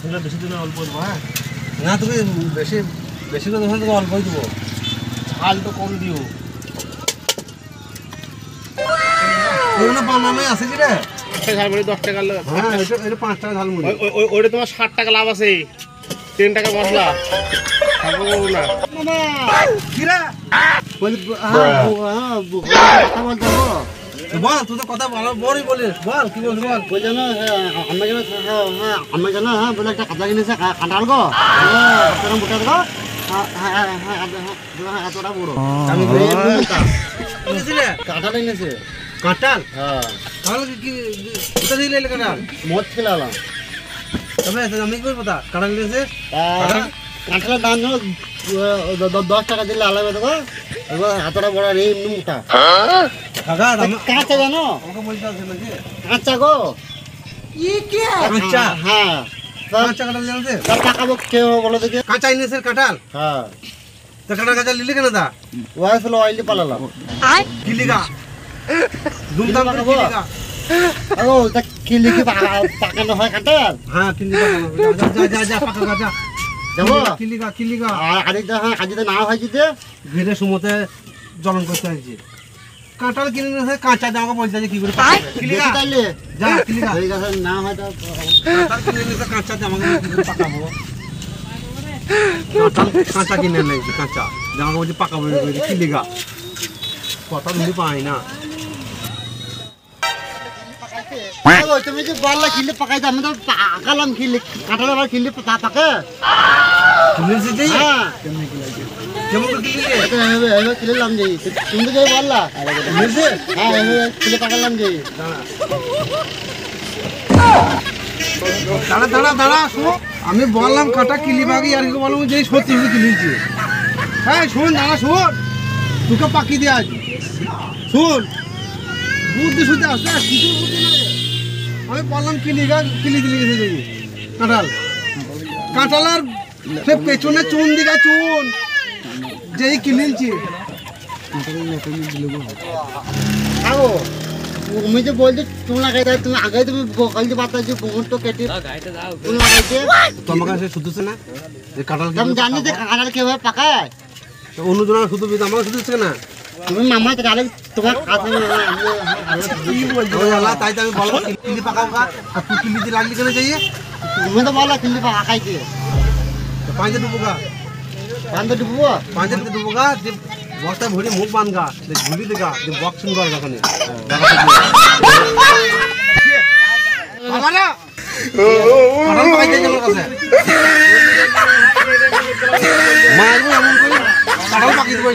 সেটা বেশি দিনে অল্প দেবো হ্যাঁ না তুমি বেশি বেশি করে দেবো অল্পই দেবো ঝাল তো কম দিও ওগুলো বানানো আছে কি রে ঝাল মুড়ি 10 টাকা হ্যাঁ এটা 5 টাকা ঝাল মুড়ি ওইটা তোমার 60 টাকা লাভ আছে 10 টাকা মশলা খাবো না মামা কি রে বল কথা বলতে বল তুই তো কথা বড়ই বলিস বল কি বলছিস বল বলছে না আমরা জানো হ্যাঁ বলে একটা কাঁচা কিনেছে কাঁঠাল গো মোটা দেবো এতটা বড় আমি কাঁঠাল এনেছে কাঁঠাল হ্যাঁ তাহলে কি কোথা দিয়ে এলে কাঁঠাল মদ খেলালাম তবে আমি কি করবো তা কাঁঠাল নিয়েছে কাঁঠালের দাম ধরো 10 টাকা দিলে আলাদা দেবো এবার এতটা বড় আর এমনি মোটা কাকা কাঁচা জানো আমাকে বলতে আছে নাকি কাঁচা গো কাঁচা হ্যাঁ কাঁচা কাঁঠাল জানতে পাকাবো কেউ বলো দেখে কাঁচা এনেছে কাঁঠাল হ্যাঁ তা কাঁঠাল কাঁচা নিলি কেন তা ওয়াইফ হলো অয়েলি পালালাম কি লিগা দুমদাম করে কি লিগা ও তা কি লিখে পাকানো হয় কাঁঠাল হ্যাঁ কি লিগা যা পাকা যা যাবো কি লিগা আর আরেকটা হ্যাঁ কাজিতে না হয় যেতে ঘিরে সুমতে জ্বলন করতে হয়েছে কাঁঠাল কিনে নিয়ে কাঁচা জামা বলতে আছে কি করে পাকাবে কি লিগা তাইলে যা কি লিগা এই গাছের না হয় তো কাঁঠাল কিনে নিয়ে কাঁচা জামা কি করে পাকাবো কাঁচা কিনে নিয়েছি কাঁচা জামা বলছে পাকাবো কি লিগা কথা তুমি পাই না তুমি যে বললা কিনলে পাকাইতে আমি তো পাকালাম কিনলে কাঁঠাল আবার কিনলে পাকে কিনেছি যে হ্যাঁ কেমন করে কিনলি এবার কিনলাম যে তুমি তো যাই বললা কিনেছে হ্যাঁ এবার কিনে পাকালাম যে দাঁড়া শোন আমি বললাম কাটা কিলি বাগি আর কি বললাম যে সত্যি কিনেছি হ্যাঁ শোন দাঁড়া শোন তোকে পাকি দিয়ে আজ শোন বুদ্ধি শুনতে আসছে কিছু বুদ্ধি নাই আমি বললাম কিলি দিলি গেছে দেখি কাঁঠালার সে পেছনে চুন দিঘা চুন যেই কিনেছি আগো তুমি যে বলছো তুমি লাগাইতে তুমি আগে তুমি বলতে পারতা যে বোন তো কেটে তুমি লাগাইতে তোমার কাছে শুধুছে না যে কাঁঠাল তুমি জানি যে কাঁঠাল কিভাবে পাকায় অন্যজনের শুধু আমার শুধুছে না তুমি মামা তাহলে তোমার কাছে তাই তো আমি বলবো কিলি পাকাও আর তুই কিলি দিয়ে লাগলি কেন যাইয়ে তুমি তো বললা কিনলে পাকাইতে পাঁচে ডুবো গা বান্ধব ডুবো পাঁচে ডুবো গা যে বস্তায় ভরি মুখ বান গা যে ঝুলি দেখা যে বক্সিং কর ওখানে মারবো এমন করে কাঁঠাল পাকিয়ে দেবো